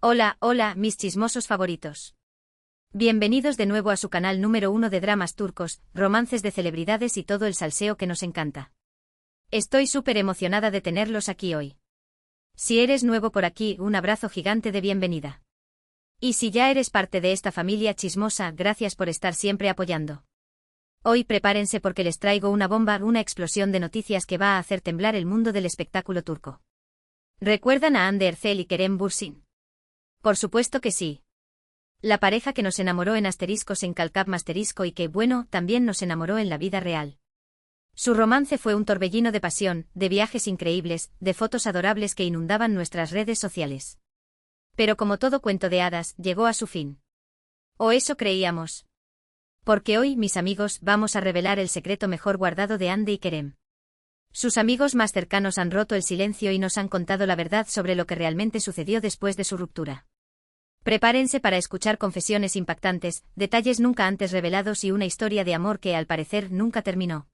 Hola, hola, mis chismosos favoritos. Bienvenidos de nuevo a su canal número 1 de dramas turcos, romances de celebridades y todo el salseo que nos encanta. Estoy súper emocionada de tenerlos aquí hoy. Si eres nuevo por aquí, un abrazo gigante de bienvenida. Y si ya eres parte de esta familia chismosa, gracias por estar siempre apoyando. Hoy prepárense porque les traigo una bomba, una explosión de noticias que va a hacer temblar el mundo del espectáculo turco. ¿Recuerdan a Hande Erçel y Kerem Bürsin? Por supuesto que sí. La pareja que nos enamoró en asteriscos en Calcap Masterisco y que, bueno, también nos enamoró en la vida real. Su romance fue un torbellino de pasión, de viajes increíbles, de fotos adorables que inundaban nuestras redes sociales. Pero como todo cuento de hadas, llegó a su fin. O eso creíamos. Porque hoy, mis amigos, vamos a revelar el secreto mejor guardado de Hande y Kerem. Sus amigos más cercanos han roto el silencio y nos han contado la verdad sobre lo que realmente sucedió después de su ruptura. Prepárense para escuchar confesiones impactantes, detalles nunca antes revelados y una historia de amor que, al parecer, nunca terminó.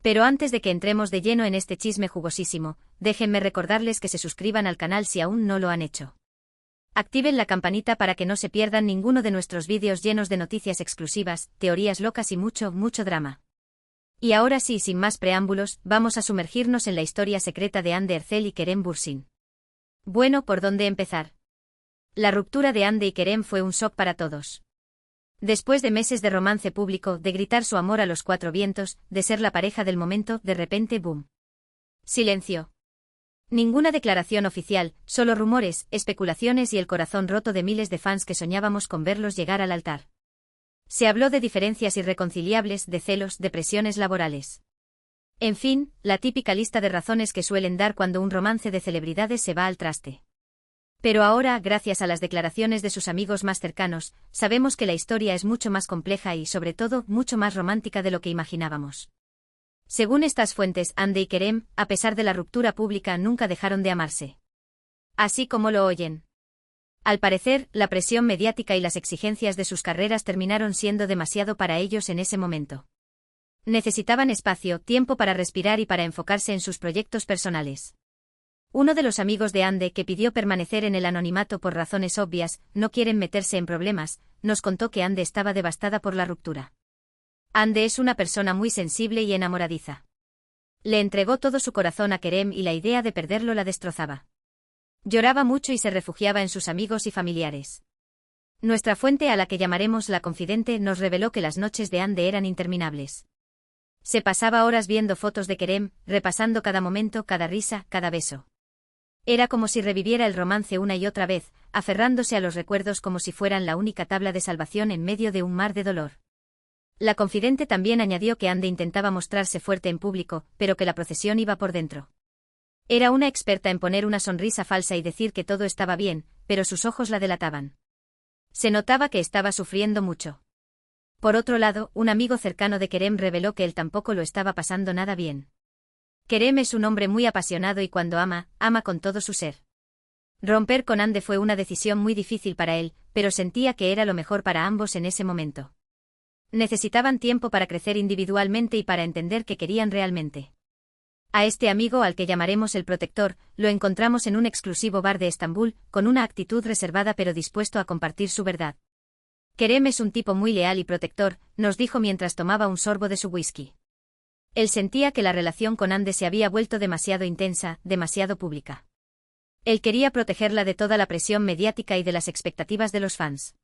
Pero antes de que entremos de lleno en este chisme jugosísimo, déjenme recordarles que se suscriban al canal si aún no lo han hecho. Activen la campanita para que no se pierdan ninguno de nuestros vídeos llenos de noticias exclusivas, teorías locas y mucho drama. Y ahora sí, sin más preámbulos, vamos a sumergirnos en la historia secreta de Hande Erçel y Kerem Bürsin. Bueno, ¿por dónde empezar? La ruptura de Hande y Kerem fue un shock para todos. Después de meses de romance público, de gritar su amor a los cuatro vientos, de ser la pareja del momento, de repente, ¡boom! Silencio. Ninguna declaración oficial, solo rumores, especulaciones y el corazón roto de miles de fans que soñábamos con verlos llegar al altar. Se habló de diferencias irreconciliables, de celos, de presiones laborales. En fin, la típica lista de razones que suelen dar cuando un romance de celebridades se va al traste. Pero ahora, gracias a las declaraciones de sus amigos más cercanos, sabemos que la historia es mucho más compleja y, sobre todo, mucho más romántica de lo que imaginábamos. Según estas fuentes, Hande y Kerem, a pesar de la ruptura pública, nunca dejaron de amarse. Así como lo oyen. Al parecer, la presión mediática y las exigencias de sus carreras terminaron siendo demasiado para ellos en ese momento. Necesitaban espacio, tiempo para respirar y para enfocarse en sus proyectos personales. Uno de los amigos de Hande, que pidió permanecer en el anonimato por razones obvias, no quieren meterse en problemas, nos contó que Hande estaba devastada por la ruptura. Hande es una persona muy sensible y enamoradiza. Le entregó todo su corazón a Kerem y la idea de perderlo la destrozaba. Lloraba mucho y se refugiaba en sus amigos y familiares. Nuestra fuente, a la que llamaremos la confidente, nos reveló que las noches de Hande eran interminables. Se pasaba horas viendo fotos de Kerem, repasando cada momento, cada risa, cada beso. Era como si reviviera el romance una y otra vez, aferrándose a los recuerdos como si fueran la única tabla de salvación en medio de un mar de dolor. La confidente también añadió que Hande intentaba mostrarse fuerte en público, pero que la procesión iba por dentro. Era una experta en poner una sonrisa falsa y decir que todo estaba bien, pero sus ojos la delataban. Se notaba que estaba sufriendo mucho. Por otro lado, un amigo cercano de Kerem reveló que él tampoco lo estaba pasando nada bien. Kerem es un hombre muy apasionado y cuando ama, ama con todo su ser. Romper con Hande fue una decisión muy difícil para él, pero sentía que era lo mejor para ambos en ese momento. Necesitaban tiempo para crecer individualmente y para entender qué querían realmente. A este amigo, al que llamaremos el protector, lo encontramos en un exclusivo bar de Estambul, con una actitud reservada pero dispuesto a compartir su verdad. Kerem es un tipo muy leal y protector, nos dijo mientras tomaba un sorbo de su whisky. Él sentía que la relación con Hande se había vuelto demasiado intensa, demasiado pública. Él quería protegerla de toda la presión mediática y de las expectativas de los fans.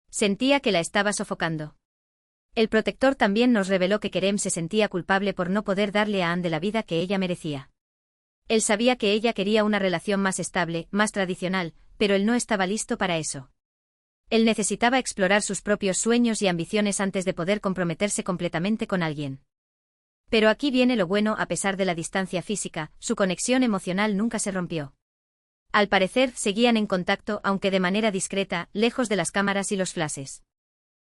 Sentía que la estaba sofocando. El protector también nos reveló que Kerem se sentía culpable por no poder darle a Hande la vida que ella merecía. Él sabía que ella quería una relación más estable, más tradicional, pero él no estaba listo para eso. Él necesitaba explorar sus propios sueños y ambiciones antes de poder comprometerse completamente con alguien. Pero aquí viene lo bueno, a pesar de la distancia física, su conexión emocional nunca se rompió. Al parecer, seguían en contacto, aunque de manera discreta, lejos de las cámaras y los flashes.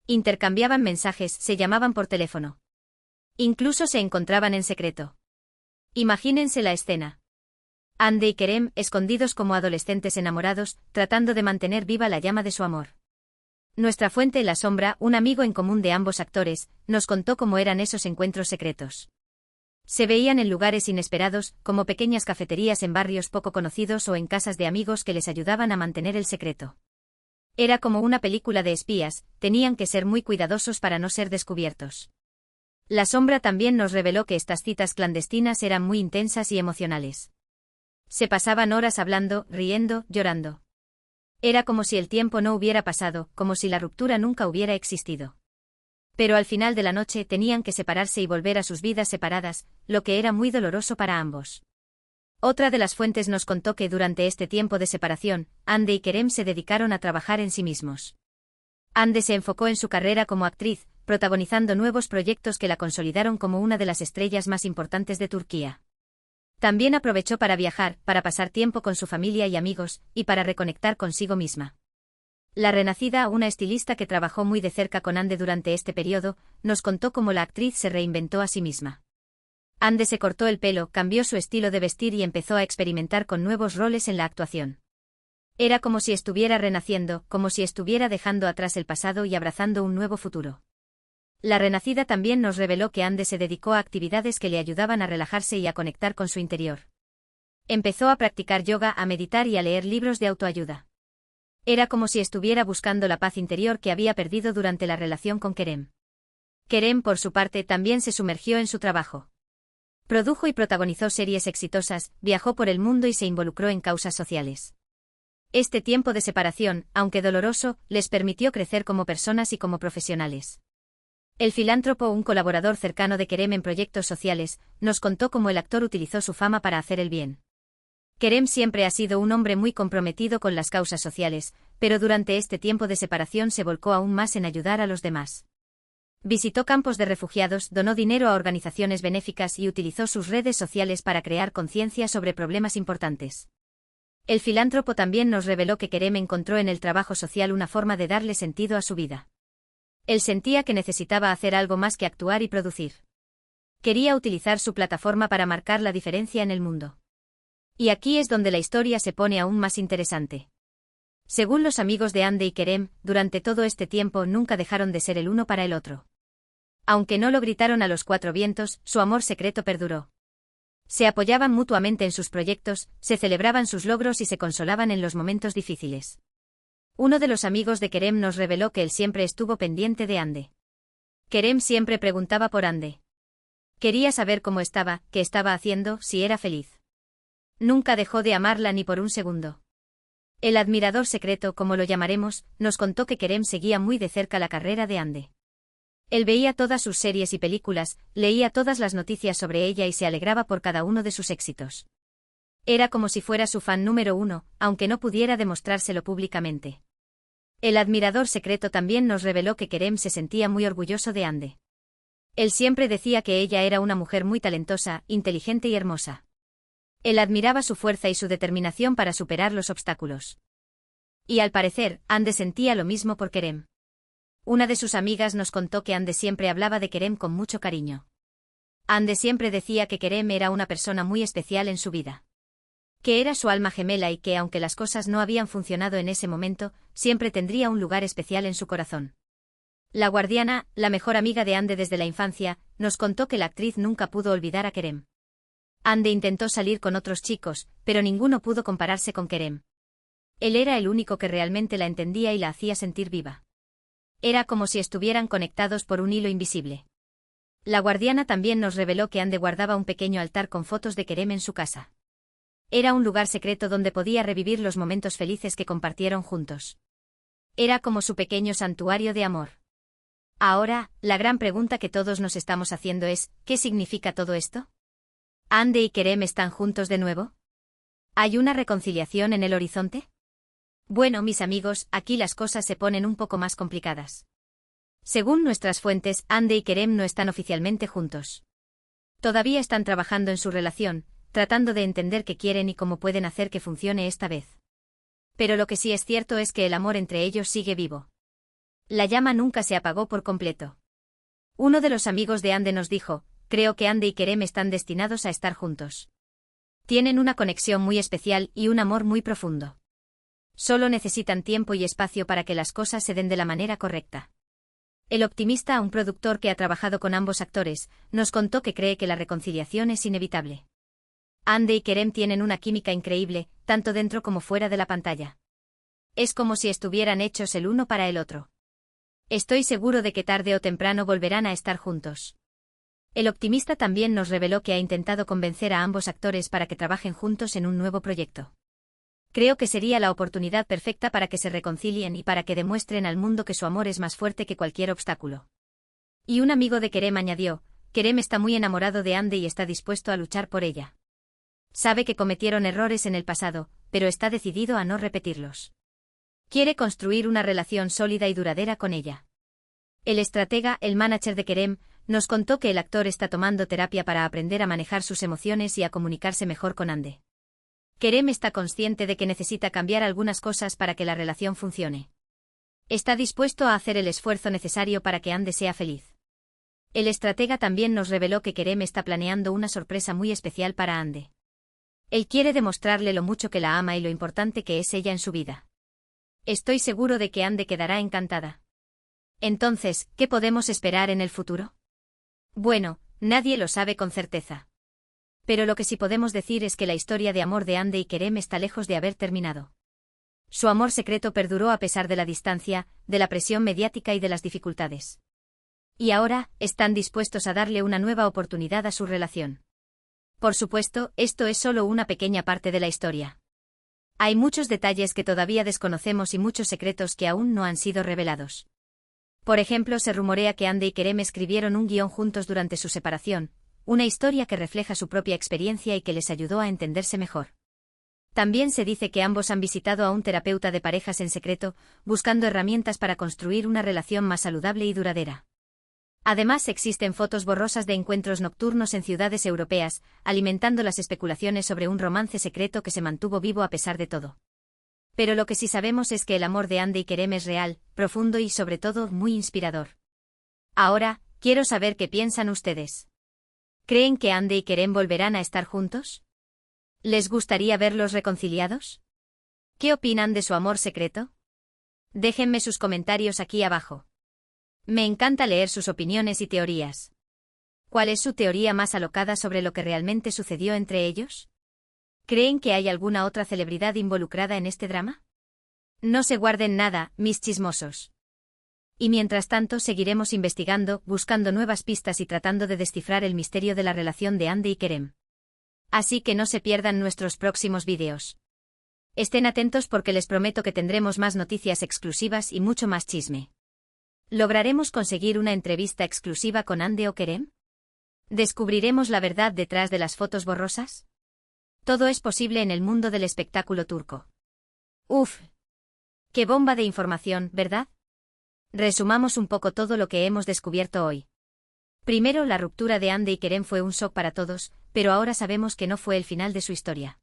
Intercambiaban mensajes, se llamaban por teléfono. Incluso se encontraban en secreto. Imagínense la escena. Hande y Kerem, escondidos como adolescentes enamorados, tratando de mantener viva la llama de su amor. Nuestra fuente en la sombra, un amigo en común de ambos actores, nos contó cómo eran esos encuentros secretos. Se veían en lugares inesperados, como pequeñas cafeterías en barrios poco conocidos o en casas de amigos que les ayudaban a mantener el secreto. Era como una película de espías, tenían que ser muy cuidadosos para no ser descubiertos. La sombra también nos reveló que estas citas clandestinas eran muy intensas y emocionales. Se pasaban horas hablando, riendo, llorando. Era como si el tiempo no hubiera pasado, como si la ruptura nunca hubiera existido. Pero al final de la noche tenían que separarse y volver a sus vidas separadas, lo que era muy doloroso para ambos. Otra de las fuentes nos contó que durante este tiempo de separación, Hande y Kerem se dedicaron a trabajar en sí mismos. Hande se enfocó en su carrera como actriz, protagonizando nuevos proyectos que la consolidaron como una de las estrellas más importantes de Turquía. También aprovechó para viajar, para pasar tiempo con su familia y amigos, y para reconectar consigo misma. La renacida, una estilista que trabajó muy de cerca con Hande durante este periodo, nos contó cómo la actriz se reinventó a sí misma. Hande se cortó el pelo, cambió su estilo de vestir y empezó a experimentar con nuevos roles en la actuación. Era como si estuviera renaciendo, como si estuviera dejando atrás el pasado y abrazando un nuevo futuro. La renacida también nos reveló que Hande se dedicó a actividades que le ayudaban a relajarse y a conectar con su interior. Empezó a practicar yoga, a meditar y a leer libros de autoayuda. Era como si estuviera buscando la paz interior que había perdido durante la relación con Kerem. Kerem, por su parte, también se sumergió en su trabajo. Produjo y protagonizó series exitosas, viajó por el mundo y se involucró en causas sociales. Este tiempo de separación, aunque doloroso, les permitió crecer como personas y como profesionales. El filántropo, un colaborador cercano de Kerem en proyectos sociales, nos contó cómo el actor utilizó su fama para hacer el bien. Kerem siempre ha sido un hombre muy comprometido con las causas sociales, pero durante este tiempo de separación se volcó aún más en ayudar a los demás. Visitó campos de refugiados, donó dinero a organizaciones benéficas y utilizó sus redes sociales para crear conciencia sobre problemas importantes. El filántropo también nos reveló que Kerem encontró en el trabajo social una forma de darle sentido a su vida. Él sentía que necesitaba hacer algo más que actuar y producir. Quería utilizar su plataforma para marcar la diferencia en el mundo. Y aquí es donde la historia se pone aún más interesante. Según los amigos de Hande y Kerem, durante todo este tiempo nunca dejaron de ser el uno para el otro. Aunque no lo gritaron a los cuatro vientos, su amor secreto perduró. Se apoyaban mutuamente en sus proyectos, se celebraban sus logros y se consolaban en los momentos difíciles. Uno de los amigos de Kerem nos reveló que él siempre estuvo pendiente de Hande. Kerem siempre preguntaba por Hande. Quería saber cómo estaba, qué estaba haciendo, si era feliz. Nunca dejó de amarla ni por un segundo. El admirador secreto, como lo llamaremos, nos contó que Kerem seguía muy de cerca la carrera de Hande. Él veía todas sus series y películas, leía todas las noticias sobre ella y se alegraba por cada uno de sus éxitos. Era como si fuera su fan número uno, aunque no pudiera demostrárselo públicamente. El admirador secreto también nos reveló que Kerem se sentía muy orgulloso de Hande. Él siempre decía que ella era una mujer muy talentosa, inteligente y hermosa. Él admiraba su fuerza y su determinación para superar los obstáculos. Y al parecer, Hande sentía lo mismo por Kerem. Una de sus amigas nos contó que Hande siempre hablaba de Kerem con mucho cariño. Hande siempre decía que Kerem era una persona muy especial en su vida. Que era su alma gemela y que, aunque las cosas no habían funcionado en ese momento, siempre tendría un lugar especial en su corazón. La guardiana, la mejor amiga de Hande desde la infancia, nos contó que la actriz nunca pudo olvidar a Kerem. Hande intentó salir con otros chicos, pero ninguno pudo compararse con Kerem. Él era el único que realmente la entendía y la hacía sentir viva. Era como si estuvieran conectados por un hilo invisible. La guardiana también nos reveló que Hande guardaba un pequeño altar con fotos de Kerem en su casa. Era un lugar secreto donde podía revivir los momentos felices que compartieron juntos. Era como su pequeño santuario de amor. Ahora, la gran pregunta que todos nos estamos haciendo es, ¿qué significa todo esto? ¿Hande y Kerem están juntos de nuevo? ¿Hay una reconciliación en el horizonte? Bueno, mis amigos, aquí las cosas se ponen un poco más complicadas. Según nuestras fuentes, Hande y Kerem no están oficialmente juntos. Todavía están trabajando en su relación, tratando de entender qué quieren y cómo pueden hacer que funcione esta vez. Pero lo que sí es cierto es que el amor entre ellos sigue vivo. La llama nunca se apagó por completo. Uno de los amigos de Hande nos dijo, creo que Hande y Kerem están destinados a estar juntos. Tienen una conexión muy especial y un amor muy profundo. Solo necesitan tiempo y espacio para que las cosas se den de la manera correcta. El Optimista, un productor que ha trabajado con ambos actores, nos contó que cree que la reconciliación es inevitable. Andy y Kerem tienen una química increíble, tanto dentro como fuera de la pantalla. Es como si estuvieran hechos el uno para el otro. Estoy seguro de que tarde o temprano volverán a estar juntos. El Optimista también nos reveló que ha intentado convencer a ambos actores para que trabajen juntos en un nuevo proyecto. Creo que sería la oportunidad perfecta para que se reconcilien y para que demuestren al mundo que su amor es más fuerte que cualquier obstáculo. Y un amigo de Kerem añadió, Kerem está muy enamorado de Andy y está dispuesto a luchar por ella. Sabe que cometieron errores en el pasado, pero está decidido a no repetirlos. Quiere construir una relación sólida y duradera con ella. El estratega, el manager de Kerem, nos contó que el actor está tomando terapia para aprender a manejar sus emociones y a comunicarse mejor con Andy. Kerem está consciente de que necesita cambiar algunas cosas para que la relación funcione. Está dispuesto a hacer el esfuerzo necesario para que Andy sea feliz. El estratega también nos reveló que Kerem está planeando una sorpresa muy especial para Andy. Él quiere demostrarle lo mucho que la ama y lo importante que es ella en su vida. Estoy seguro de que Andy quedará encantada. Entonces, ¿qué podemos esperar en el futuro? Bueno, nadie lo sabe con certeza. Pero lo que sí podemos decir es que la historia de amor de Andy y Kerem está lejos de haber terminado. Su amor secreto perduró a pesar de la distancia, de la presión mediática y de las dificultades. Y ahora, están dispuestos a darle una nueva oportunidad a su relación. Por supuesto, esto es solo una pequeña parte de la historia. Hay muchos detalles que todavía desconocemos y muchos secretos que aún no han sido revelados. Por ejemplo, se rumorea que Andy y Kerem escribieron un guión juntos durante su separación, una historia que refleja su propia experiencia y que les ayudó a entenderse mejor. También se dice que ambos han visitado a un terapeuta de parejas en secreto, buscando herramientas para construir una relación más saludable y duradera. Además, existen fotos borrosas de encuentros nocturnos en ciudades europeas, alimentando las especulaciones sobre un romance secreto que se mantuvo vivo a pesar de todo. Pero lo que sí sabemos es que el amor de Andy y Kerem es real, profundo y sobre todo muy inspirador. Ahora, quiero saber qué piensan ustedes. ¿Creen que Andy y Kerem volverán a estar juntos? ¿Les gustaría verlos reconciliados? ¿Qué opinan de su amor secreto? Déjenme sus comentarios aquí abajo. Me encanta leer sus opiniones y teorías. ¿Cuál es su teoría más alocada sobre lo que realmente sucedió entre ellos? ¿Creen que hay alguna otra celebridad involucrada en este drama? No se guarden nada, mis chismosos. Y mientras tanto seguiremos investigando, buscando nuevas pistas y tratando de descifrar el misterio de la relación de Andy y Kerem. Así que no se pierdan nuestros próximos vídeos. Estén atentos porque les prometo que tendremos más noticias exclusivas y mucho más chisme. ¿Lograremos conseguir una entrevista exclusiva con Andy o Kerem? ¿Descubriremos la verdad detrás de las fotos borrosas? Todo es posible en el mundo del espectáculo turco. ¡Uf! ¡Qué bomba de información!, ¿verdad? Resumamos un poco todo lo que hemos descubierto hoy. Primero, la ruptura de Andy y Kerem fue un shock para todos, pero ahora sabemos que no fue el final de su historia.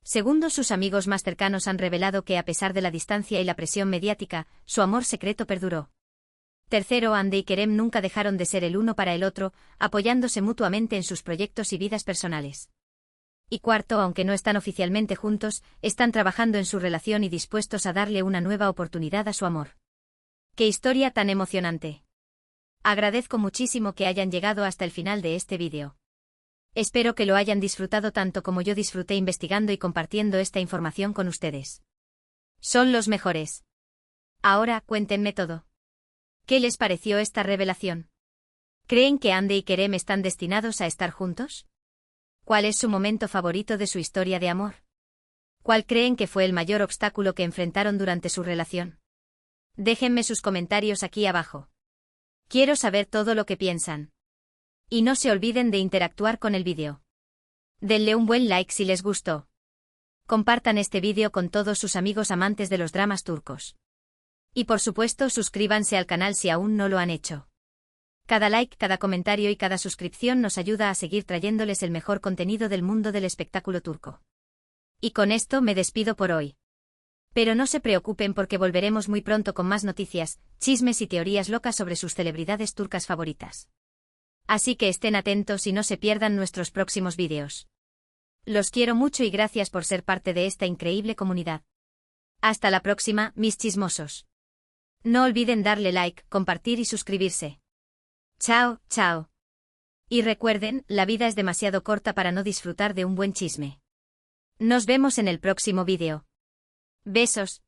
Segundo, sus amigos más cercanos han revelado que a pesar de la distancia y la presión mediática, su amor secreto perduró. Tercero, Andy y Kerem nunca dejaron de ser el uno para el otro, apoyándose mutuamente en sus proyectos y vidas personales. Y cuarto, aunque no están oficialmente juntos, están trabajando en su relación y dispuestos a darle una nueva oportunidad a su amor. ¡Qué historia tan emocionante! Agradezco muchísimo que hayan llegado hasta el final de este vídeo. Espero que lo hayan disfrutado tanto como yo disfruté investigando y compartiendo esta información con ustedes. Son los mejores. Ahora, cuéntenme todo. ¿Qué les pareció esta revelación? ¿Creen que Andy y Kerem están destinados a estar juntos? ¿Cuál es su momento favorito de su historia de amor? ¿Cuál creen que fue el mayor obstáculo que enfrentaron durante su relación? Déjenme sus comentarios aquí abajo. Quiero saber todo lo que piensan. Y no se olviden de interactuar con el vídeo. Denle un buen like si les gustó. Compartan este vídeo con todos sus amigos amantes de los dramas turcos. Y por supuesto suscríbanse al canal si aún no lo han hecho. Cada like, cada comentario y cada suscripción nos ayuda a seguir trayéndoles el mejor contenido del mundo del espectáculo turco. Y con esto me despido por hoy. Pero no se preocupen porque volveremos muy pronto con más noticias, chismes y teorías locas sobre sus celebridades turcas favoritas. Así que estén atentos y no se pierdan nuestros próximos vídeos. Los quiero mucho y gracias por ser parte de esta increíble comunidad. Hasta la próxima, mis chismosos. No olviden darle like, compartir y suscribirse. Chao, chao. Y recuerden, la vida es demasiado corta para no disfrutar de un buen chisme. Nos vemos en el próximo vídeo. Besos.